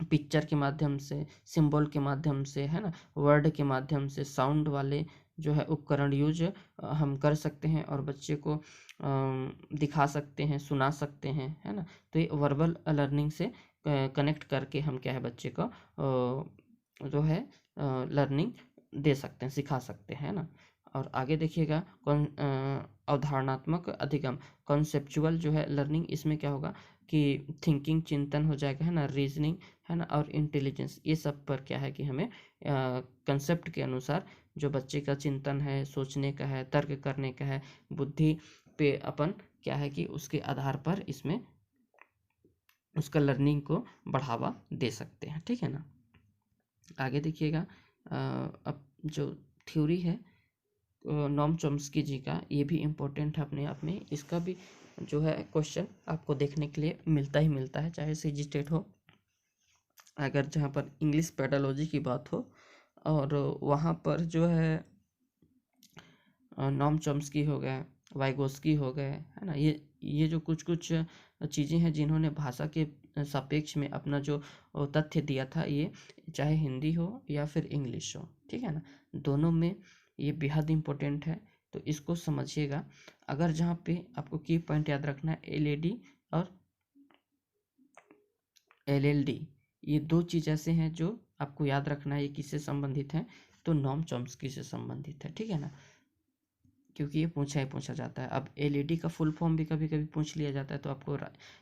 पिक्चर के माध्यम से, सिंबल के माध्यम से, है ना, वर्ड के माध्यम से, साउंड वाले जो है उपकरण यूज हम कर सकते हैं और बच्चे को दिखा सकते हैं, सुना सकते हैं, है ना। तो ये वर्बल लर्निंग से कनेक्ट करके हम क्या है बच्चे को जो है लर्निंग दे सकते हैं, सिखा सकते हैं, है ना। और आगे देखिएगा कौन अवधारणात्मक अधिगम, कॉन्सेप्चुअल जो है लर्निंग, इसमें क्या होगा कि थिंकिंग, चिंतन हो जाएगा, है ना, रीजनिंग, है ना, और इंटेलिजेंस, ये सब पर क्या है कि हमें कंसेप्ट के अनुसार जो बच्चे का चिंतन है, सोचने का है, तर्क करने का है, बुद्धि पे अपन क्या है कि उसके आधार पर इसमें उसका लर्निंग को बढ़ावा दे सकते हैं, ठीक है ना। आगे देखिएगा अब जो थ्योरी है नॉम चॉम्स्की जी का, ये भी इम्पोर्टेंट है अपने आप में, इसका भी जो है क्वेश्चन आपको देखने के लिए मिलता ही मिलता है, चाहे सीजी स्टेट हो, अगर जहाँ पर इंग्लिश पेडालॉजी की बात हो, और वहाँ पर जो है नॉम चॉम्स्की हो गए, वाइगोस्की हो गए, है ना, ये जो कुछ कुछ चीज़ें हैं जिन्होंने भाषा के सापेक्ष में अपना जो तथ्य दिया था, ये चाहे हिंदी हो या फिर इंग्लिश हो, ठीक है ना, दोनों में ये बेहद इम्पोर्टेंट है तो इसको समझिएगा। अगर जहाँ पे आपको की पॉइंट याद रखना है, एलईडी और एलएलडी, ये दो चीज़ ऐसे हैं जो आपको याद रखना है। ये किससे संबंधित हैं? तो नॉम चॉम्स्की से संबंधित है, ठीक है ना, क्योंकि ये पूछा ही पूछा जाता है। अब एलईडी का फुल फॉर्म भी कभी कभी पूछ लिया जाता है, तो आपको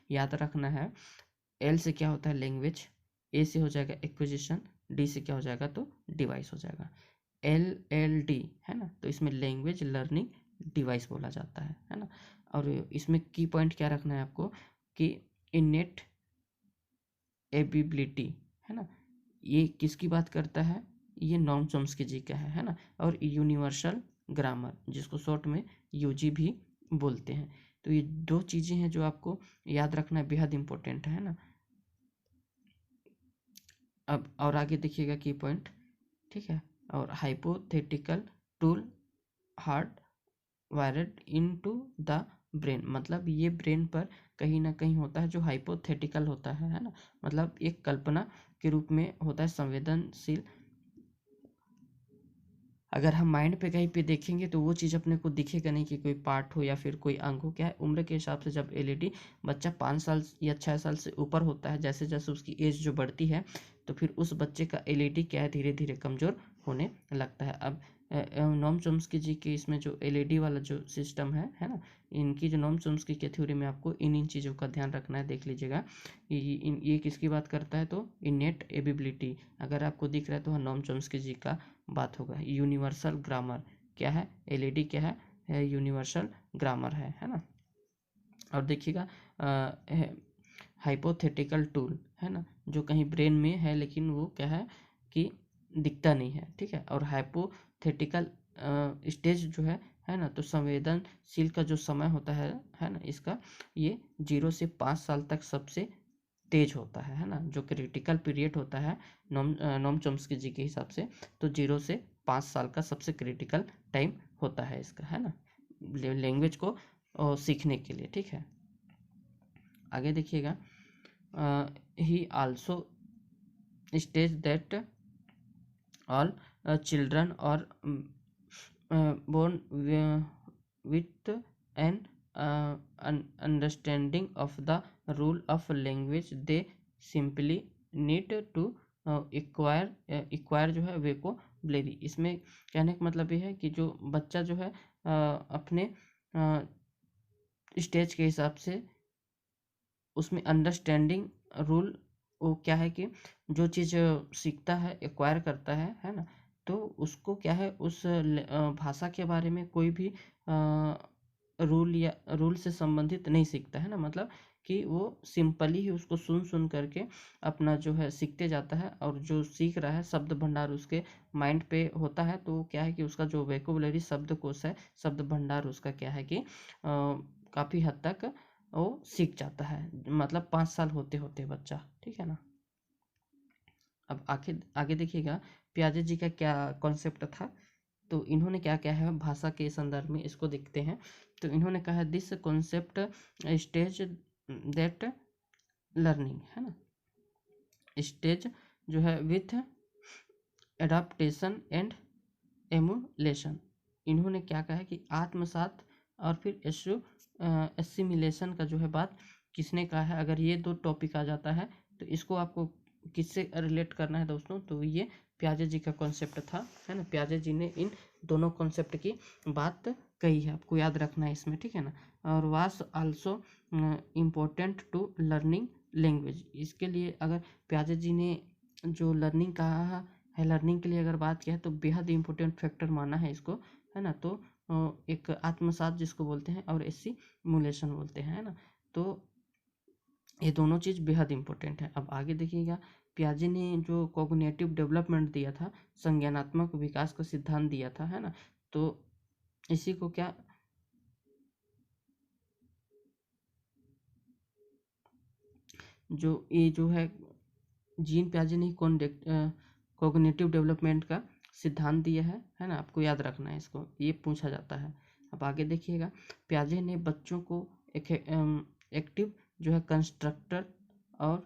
याद रखना है। एल से क्या होता है? लैंग्वेज, ए से हो जाएगा एक्विजिशन, डी से क्या हो जाएगा? तो डिवाइस हो जाएगा। LLD है ना, तो इसमें लैंग्वेज लर्निंग डिवाइस बोला जाता है ना। और इसमें की पॉइंट क्या रखना है आपको कि इनेट एबिलिटी, है ना, ये किसकी बात करता है? ये नॉम चॉम्स्की जी का है ना। और यूनिवर्सल ग्रामर, जिसको शॉर्ट में यूजी भी बोलते हैं। तो ये दो चीज़ें हैं जो आपको याद रखना बेहद इम्पोर्टेंट है ना। अब और आगे देखिएगा की पॉइंट, ठीक है। और hypothetical tool hard wired into the brain, मतलब ये ब्रेन पर कहीं ना कहीं होता है जो हाइपोथेटिकल होता है ना, मतलब एक कल्पना के रूप में होता है, संवेदनशील। अगर हम माइंड पे कहीं पे देखेंगे तो वो चीज़ अपने को दिखेगा नहीं कि कोई पार्ट हो या फिर कोई अंग हो। क्या है, उम्र के हिसाब से जब एलईडी बच्चा 5 साल या 6 साल से ऊपर होता है, जैसे जैसे उसकी एज जो बढ़ती है, तो फिर उस बच्चे का एलईडी क्या है, धीरे धीरे कमज़ोर होने लगता है। अब नॉम चॉम्स्की जी के इसमें जो एलईडी वाला जो सिस्टम है ना, इनकी जो नॉम चॉम्स्की के थ्योरी में आपको इन चीज़ों का ध्यान रखना है। देख लीजिएगा, ये किसकी बात करता है? तो इनेट एबिलिटी, अगर आपको दिख रहा है तो नॉम चॉम्स्की जी का बात होगा। यूनिवर्सल ग्रामर क्या है? एलईडी क्या है? यूनिवर्सल ग्रामर है ना। और देखिएगा हाइपोथेटिकल टूल है ना, जो कहीं ब्रेन में है लेकिन वो क्या है कि दिखता नहीं है, ठीक है। और हाइपोथेटिकल स्टेज जो है ना, तो संवेदनशील का जो समय होता है ना, इसका ये 0 से 5 साल तक सबसे तेज होता है ना। जो क्रिटिकल पीरियड होता है नॉम चॉम्स्की जी के हिसाब से, तो 0 से 5 साल का सबसे क्रिटिकल टाइम होता है इसका, है ना, लैंग्वेज को सीखने के लिए, ठीक है। आगे देखिएगा, ही also stage that all children और born with an understanding of the rule of language, they simply need to acquire जो है वेकोबुलरी। इसमें कहने का मतलब ये है कि जो बच्चा जो है अपने स्टेज के हिसाब से उसमें अंडरस्टैंडिंग रूल, वो क्या है कि जो चीज़ सीखता है, एक्वायर करता है ना, तो उसको क्या है उस भाषा के बारे में कोई भी रूल या रूल से संबंधित नहीं सीखता है ना, मतलब कि वो सिंपली ही उसको सुन सुन करके अपना जो है सीखते जाता है। और जो सीख रहा है शब्द भंडार उसके माइंड पे होता है, तो क्या है कि उसका जो वेकोबुलरी शब्दकोश है, शब्द भंडार उसका क्या है कि काफ़ी हद तक वो सीख जाता है, मतलब 5 साल होते होते बच्चा, ठीक है ना। अब आगे आगे देखिएगा, पियाजे जी का क्या कॉन्सेप्ट था। तो इन्होंने क्या क्या है भाषा के संदर्भ में, इसको देखते हैं। तो इन्होंने कहा this concept stage that learning, है ना, स्टेज जो है विथ एडाप्टेशन एंड एमुलेशन। इन्होंने क्या कहा है कि आत्मसात और फिर एसिमिलेशन का जो है बात किसने कहा है? अगर ये दो टॉपिक आ जाता है तो इसको आपको किससे रिलेट करना है दोस्तों? तो ये पियाजे जी का कॉन्सेप्ट था, है ना। पियाजे जी ने इन दोनों कॉन्सेप्ट की बात कही है, आपको याद रखना है इसमें, ठीक है ना। और was also important to learning language, इसके लिए अगर पियाजे जी ने जो लर्निंग कहा है, लर्निंग के लिए अगर बात किया है तो बेहद इंपॉर्टेंट फैक्टर माना है इसको, है ना। तो एक आत्मसात जिसको बोलते हैं और एसिमुलेशन बोलते हैं, है ना। तो ये दोनों चीज़ बेहद इंपॉर्टेंट है। अब आगे देखिएगा, पियाजे ने जो कॉग्निटिव डेवलपमेंट दिया था, संज्ञानात्मक विकास का सिद्धांत दिया था, है ना। तो इसी को क्या जो ये जो है जीन पियाजे ने कॉग्निटिव डेवलपमेंट का सिद्धांत दिया है ना, आपको याद रखना है इसको, ये पूछा जाता है। अब आगे देखिएगा, पियाजे ने बच्चों को एक एक्टिव जो है कंस्ट्रक्टर और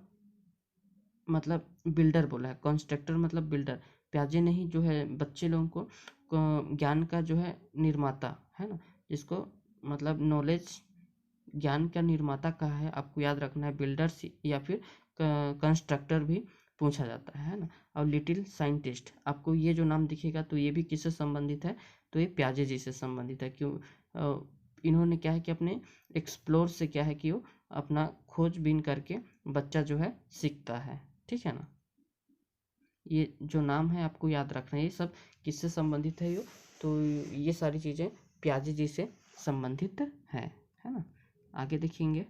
मतलब बिल्डर बोला है। कंस्ट्रक्टर मतलब बिल्डर, पियाजे ने ही जो है बच्चे लोगों को ज्ञान का जो है निर्माता, है ना, जिसको मतलब नॉलेज ज्ञान का निर्माता कहा है आपको याद रखना है, बिल्डर्स या फिर कंस्ट्रक्टर भी पूछा जाता है ना। और लिटिल साइंटिस्ट, आपको ये जो नाम दिखेगा तो ये भी किससे संबंधित है, तो ये प्याजे जी से संबंधित है। क्यों इन्होंने क्या है कि अपने एक्सप्लोर से क्या है कि वो अपना खोजबीन करके बच्चा जो है सीखता है, ठीक है ना। ये जो नाम है आपको याद रखना है, ये सब किससे संबंधित है, ये तो ये सारी चीज़ें प्याजे जी से संबंधित है ना। आगे देखेंगे,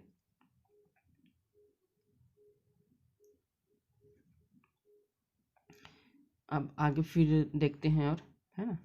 अब आगे फिर देखते हैं और, है ना।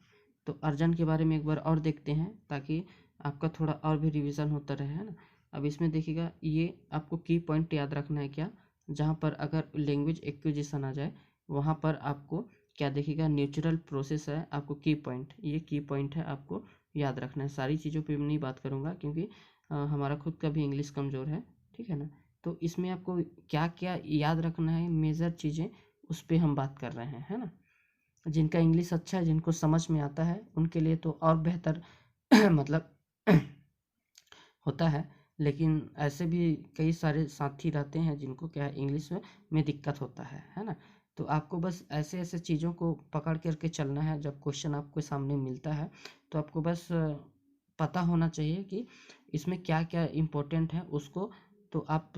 तो अर्जन के बारे में एक बार और देखते हैं ताकि आपका थोड़ा और भी रिवीजन होता रहे, है ना। अब इसमें देखिएगा, ये आपको की पॉइंट याद रखना है क्या, जहाँ पर अगर लैंग्वेज एक्विजिशन आ जाए वहाँ पर आपको क्या देखिएगा, नेचुरल प्रोसेस है, आपको की पॉइंट, ये की पॉइंट है, आपको याद रखना है। सारी चीज़ों पे मैं नहीं बात करूँगा क्योंकि हमारा खुद का भी इंग्लिश कमज़ोर है, ठीक है ना। तो इसमें आपको क्या क्या याद रखना है, मेजर चीज़ें, उस पर हम बात कर रहे हैं, है ना। जिनका इंग्लिश अच्छा है, जिनको समझ में आता है, उनके लिए तो और बेहतर मतलब होता है। लेकिन ऐसे भी कई सारे साथी रहते हैं जिनको क्या है, इंग्लिश में दिक्कत होता है ना। तो आपको बस ऐसे ऐसे चीज़ों को पकड़ करके चलना है। जब क्वेश्चन आपके सामने मिलता है तो आपको बस पता होना चाहिए कि इसमें क्या क्या इम्पोर्टेंट है उसको। तो आप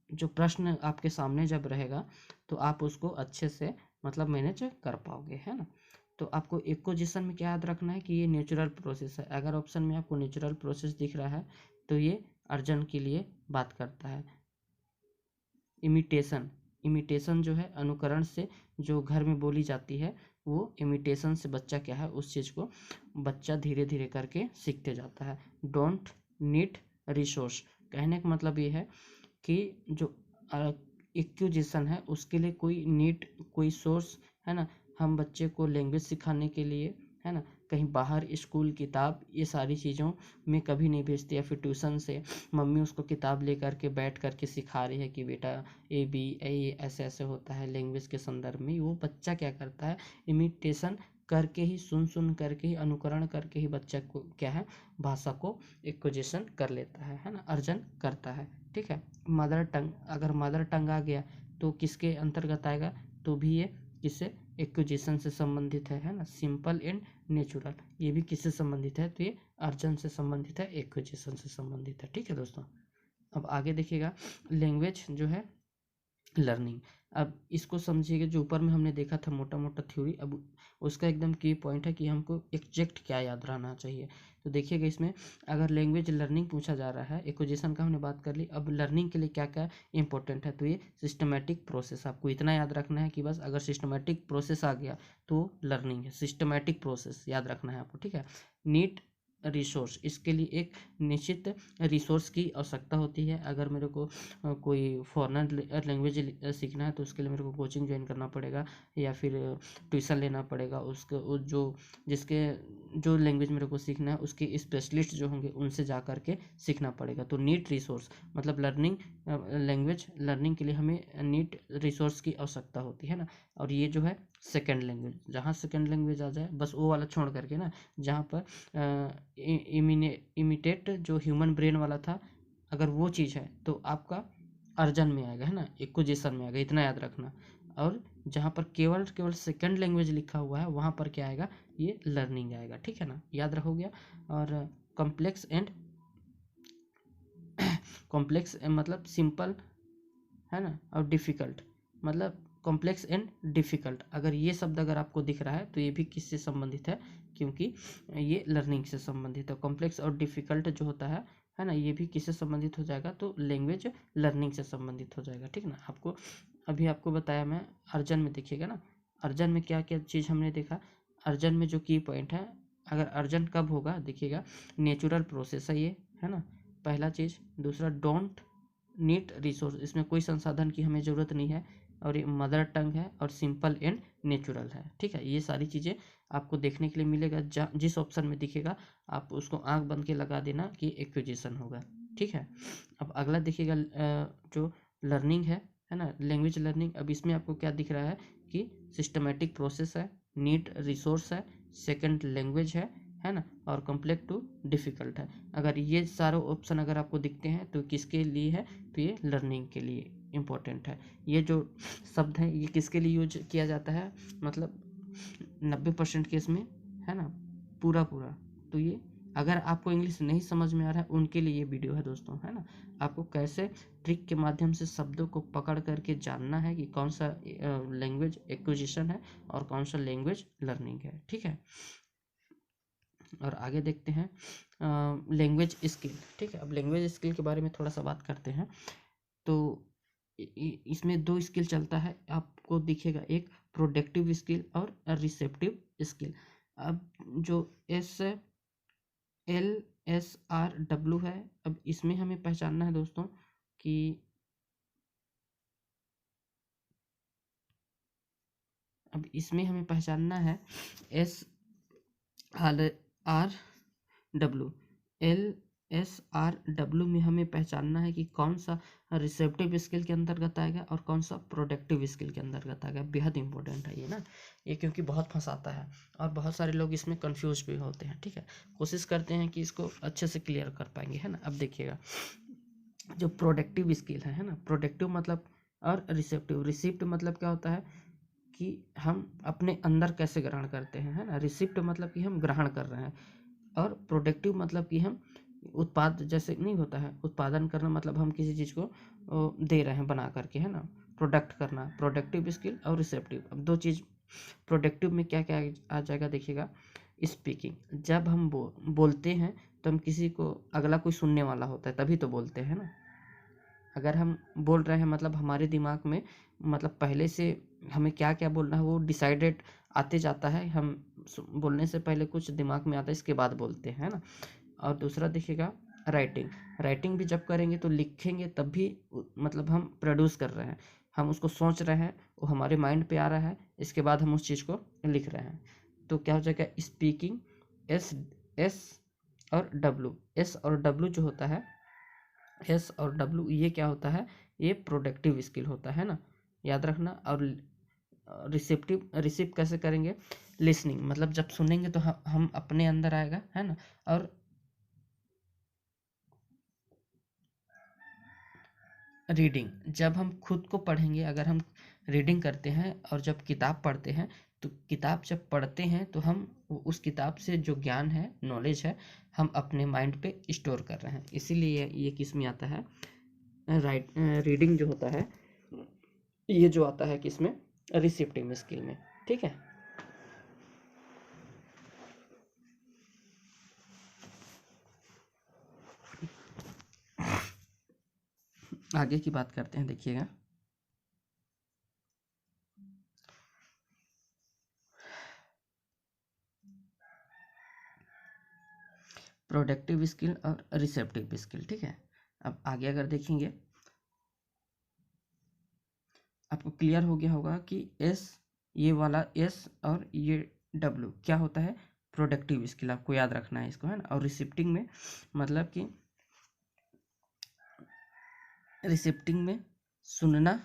जो प्रश्न आपके सामने जब रहेगा तो आप उसको अच्छे से मतलब मैनेज कर पाओगे, है ना। तो आपको एक्विजिशन में क्या याद रखना है कि ये नेचुरल प्रोसेस है। अगर ऑप्शन में आपको नेचुरल प्रोसेस दिख रहा है तो ये अर्जन के लिए बात करता है। इमिटेशन, इमिटेशन जो है अनुकरण से जो घर में बोली जाती है, वो इमिटेशन से बच्चा क्या है, उस चीज़ को बच्चा धीरे धीरे करके सीखते जाता है। डोंट नीड रिसोर्स, कहने का मतलब ये है कि जो एक्विजिशन है उसके लिए कोई नीड, कोई सोर्स, है ना। हम बच्चे को लैंग्वेज सिखाने के लिए, है ना, कहीं बाहर स्कूल किताब ये सारी चीज़ों में कभी नहीं भेजते, या फिर ट्यूशन से मम्मी उसको किताब लेकर के बैठ करके सिखा रही है कि बेटा ए बी ए ऐसे ऐसे होता है लैंग्वेज के संदर्भ में। वो बच्चा क्या करता है, इमिटेशन करके ही, सुन सुन करके ही, अनुकरण करके ही बच्चा को क्या है, भाषा को एक्विजिशन कर लेता है ना, अर्जन करता है, ठीक है। मदर टंग, अगर मदर टंग आ गया तो किसके अंतर्गत आएगा, तो भी ये किससे, एक्विजिशन से संबंधित है ना। सिंपल एंड नेचुरल, ये भी किससे संबंधित है, तो ये अर्जन से संबंधित है, एक्विजिशन से संबंधित है, ठीक है दोस्तों। अब आगे देखिएगा, लैंग्वेज जो है लर्निंग। अब इसको समझिएगा, जो ऊपर में हमने देखा था मोटा मोटा थ्योरी, अब उसका एकदम की पॉइंट है कि हमको एग्जैक्ट क्या याद रहना चाहिए। तो देखिएगा, इसमें अगर लैंग्वेज लर्निंग पूछा जा रहा है, एक्विजिशन का हमने बात कर ली, अब लर्निंग के लिए क्या क्या इंपॉर्टेंट है, तो ये सिस्टमेटिक प्रोसेस, आपको इतना याद रखना है कि बस अगर सिस्टमेटिक प्रोसेस आ गया तो लर्निंग है, सिस्टमेटिक प्रोसेस याद रखना है आपको, ठीक है। नीड रिसोर्स, इसके लिए एक निश्चित रिसोर्स की आवश्यकता होती है। अगर मेरे को कोई फॉरेनर लैंग्वेज सीखना है तो उसके लिए मेरे को कोचिंग ज्वाइन करना पड़ेगा या फिर ट्यूशन लेना पड़ेगा। उसके जो जिसके जो लैंग्वेज मेरे को सीखना है उसके स्पेशलिस्ट जो होंगे उनसे जा कर के सीखना पड़ेगा। तो नीड रिसोर्स मतलब लर्निंग, लैंग्वेज लर्निंग के लिए हमें नीड रिसोर्स की आवश्यकता होती है ना। और ये जो है सेकेंड लैंग्वेज, जहाँ सेकेंड लैंग्वेज आ जाए बस वो वाला छोड़ करके ना, जहाँ पर इमिटेट जो ह्यूमन ब्रेन वाला था, अगर वो चीज़ है तो आपका अर्जन में आएगा, है ना, एक्विजिशन में आएगा, इतना याद रखना। और जहाँ पर केवल केवल सेकंड लैंग्वेज लिखा हुआ है वहाँ पर क्या आएगा, ये लर्निंग आएगा, ठीक है ना, याद रखोगे। और कॉम्प्लेक्स एंड कॉम्प्लेक्स मतलब सिंपल, है ना, और डिफ़िकल्ट मतलब कॉम्प्लेक्स एंड डिफ़िकल्ट, अगर ये शब्द अगर आपको दिख रहा है तो ये भी किससे संबंधित है, क्योंकि ये लर्निंग से संबंधित है। कॉम्प्लेक्स और डिफ़िकल्ट जो होता है ना, ये भी किससे संबंधित हो जाएगा, तो लैंग्वेज लर्निंग से संबंधित हो जाएगा, ठीक ना। आपको अभी आपको बताया मैं, अर्जन में देखिएगा ना, अर्जन में क्या क्या चीज़ हमने देखा। अर्जन में जो की पॉइंट है, अगर अर्जन कब होगा देखिएगा, नेचुरल प्रोसेस है ये, है ना, पहला चीज़। दूसरा, डोंट नीड रिसोर्स, इसमें कोई संसाधन की हमें ज़रूरत नहीं है, और ये मदर टंग है, और सिंपल एंड नेचुरल है, ठीक है। ये सारी चीज़ें आपको देखने के लिए मिलेगा, जिस ऑप्शन में दिखेगा आप उसको आंख बंद के लगा देना कि एक्विजिशन होगा, ठीक है। अब अगला देखिएगा, जो लर्निंग है ना, लैंग्वेज लर्निंग। अब इसमें आपको क्या दिख रहा है कि सिस्टमेटिक प्रोसेस है, नीड रिसोर्स है, सेकंड लैंग्वेज है है ना, और कॉम्प्लेक्स टू डिफ़िकल्ट है। अगर ये सारे ऑप्शन अगर आपको दिखते हैं तो किसके लिए है, तो ये लर्निंग के लिए इम्पोर्टेंट है। ये जो शब्द है ये किसके लिए यूज किया जाता है, मतलब 90% केस में, है ना, पूरा। तो ये अगर आपको इंग्लिश नहीं समझ में आ रहा है उनके लिए ये वीडियो है दोस्तों, है ना। आपको कैसे ट्रिक के माध्यम से शब्दों को पकड़ करके जानना है कि कौन सा लैंग्वेज एक्विजिशन है और कौन सा लैंग्वेज लर्निंग है, ठीक है। और आगे देखते हैं लैंग्वेज स्किल, ठीक है। अब लैंग्वेज स्किल के बारे में थोड़ा सा बात करते हैं। तो इसमें 2 स्किल चलता है, आपको दिखेगा, एक प्रोडक्टिव स्किल और रिसेप्टिव स्किल। अब जो LSRW है, अब इसमें हमें पहचानना है दोस्तों कि अब इसमें हमें पहचानना है SRW LSRW में हमें पहचानना है कि कौन सा रिसेप्टिव स्किल के अंतर्गत आएगा और कौन सा प्रोडक्टिव स्किल के अंतर्गत आएगा। बेहद इंपॉर्टेंट है ये ना, ये क्योंकि बहुत फंसाता है और बहुत सारे लोग इसमें कंफ्यूज भी होते हैं, ठीक है। कोशिश करते हैं कि इसको अच्छे से क्लियर कर पाएंगे, है ना। अब देखिएगा जो प्रोडक्टिव स्किल है ना, प्रोडक्टिव मतलब, और रिसिप्ट मतलब क्या होता है कि हम अपने अंदर कैसे ग्रहण करते हैं, है ना। रिसिप्ट मतलब कि हम ग्रहण कर रहे हैं, और प्रोडक्टिव मतलब कि हम उत्पाद, जैसे नहीं होता है उत्पादन करना, मतलब हम किसी चीज़ को दे रहे हैं बना करके, है ना, प्रोडक्ट करना, प्रोडक्टिव स्किल और रिसेप्टिव। अब 2 चीज़ प्रोडक्टिव में क्या क्या आ जाएगा देखिएगा। स्पीकिंग, जब हम बोलते हैं तो हम किसी को, अगला कोई सुनने वाला होता है तभी तो बोलते हैं ना। अगर हम बोल रहे हैं मतलब हमारे दिमाग में, मतलब पहले से हमें क्या क्या बोलना है वो डिसाइडेड आते जाता है, हम बोलने से पहले कुछ दिमाग में आता है, इसके बाद बोलते हैं ना। और दूसरा देखिएगा राइटिंग भी जब करेंगे तो लिखेंगे तब भी मतलब हम प्रोड्यूस कर रहे हैं, हम उसको सोच रहे हैं, वो हमारे माइंड पे आ रहा है, इसके बाद हम उस चीज़ को लिख रहे हैं। तो क्या हो जाएगा, स्पीकिंग एस और डब्लू जो होता है, S और W, ये क्या होता है, ये प्रोडक्टिव स्किल होता है ना, याद रखना। और रिसिप्ट कैसे करेंगे, लिसनिंग मतलब जब सुनेंगे तो हम अपने अंदर आएगा, है ना। और रीडिंग, जब हम खुद को पढ़ेंगे, अगर हम रीडिंग करते हैं और जब किताब पढ़ते हैं, तो किताब जब पढ़ते हैं तो हम उस किताब से जो ज्ञान है, नॉलेज है, हम अपने माइंड पे स्टोर कर रहे हैं। इसीलिए ये किस में आता है, रीडिंग जो होता है ये जो आता है किसमें, रिसिप्टिव स्किल में, ठीक है। आगे की बात करते हैं, देखिएगा प्रोडक्टिव स्किल और रिसेप्टिव स्किल, ठीक है। अब आगे अगर देखेंगे, आपको क्लियर हो गया होगा कि ये वाला S और ये W क्या होता है, प्रोडक्टिव स्किल, आपको याद रखना है इसको, है ना। और रिसिप्टिंग में मतलब कि रिसिप्टिंग में सुनना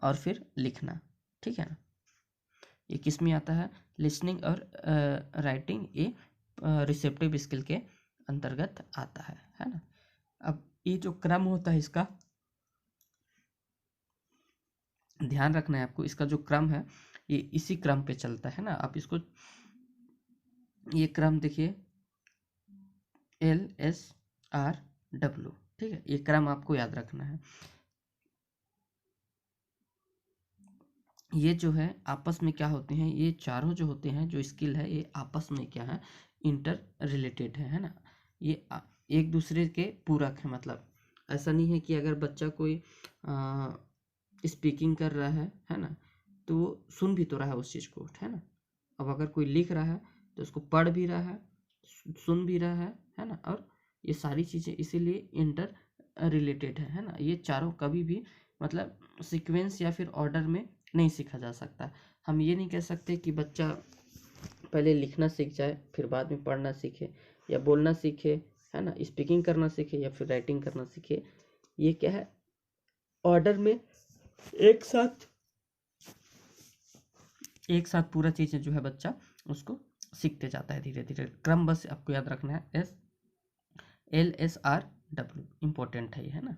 और फिर लिखना, ठीक है ना। ये किस में आता है, लिसनिंग और राइटिंग, ये रिसेप्टिव स्किल के अंतर्गत आता है ना। अब ये जो क्रम होता है इसका ध्यान रखना है आपको, इसका जो क्रम है ये इसी क्रम पे चलता है ना। आप इसको, ये क्रम देखिए, LSRW, ठीक है, ये क्रम आपको याद रखना है। ये जो है आपस में क्या होते हैं, ये चारों जो होते हैं, जो स्किल है, ये आपस में क्या है, इंटर रिलेटेड है ना। ये एक दूसरे के पूरक है, मतलब ऐसा नहीं है कि अगर बच्चा कोई स्पीकिंग कर रहा है ना, तो वो सुन भी तो रहा है उस चीज़ को, है ना। अब अगर कोई लिख रहा है तो उसको पढ़ भी रहा है, सुन भी रहा है ना। और ये सारी चीज़ें इसीलिए इंटर रिलेटेड है ना। ये चारों कभी भी मतलब सीक्वेंस या फिर ऑर्डर में नहीं सीखा जा सकता। हम ये नहीं कह सकते कि बच्चा पहले लिखना सीख जाए फिर बाद में पढ़ना सीखे, या बोलना सीखे, है ना, स्पीकिंग करना सीखे या फिर राइटिंग करना सीखे। ये क्या है, ऑर्डर में एक साथ पूरा चीज़ें जो है बच्चा उसको सीखते जाता है धीरे धीरे। क्रम बस आपको याद रखना है, SLSRW, इम्पोर्टेंट है ये, है ना।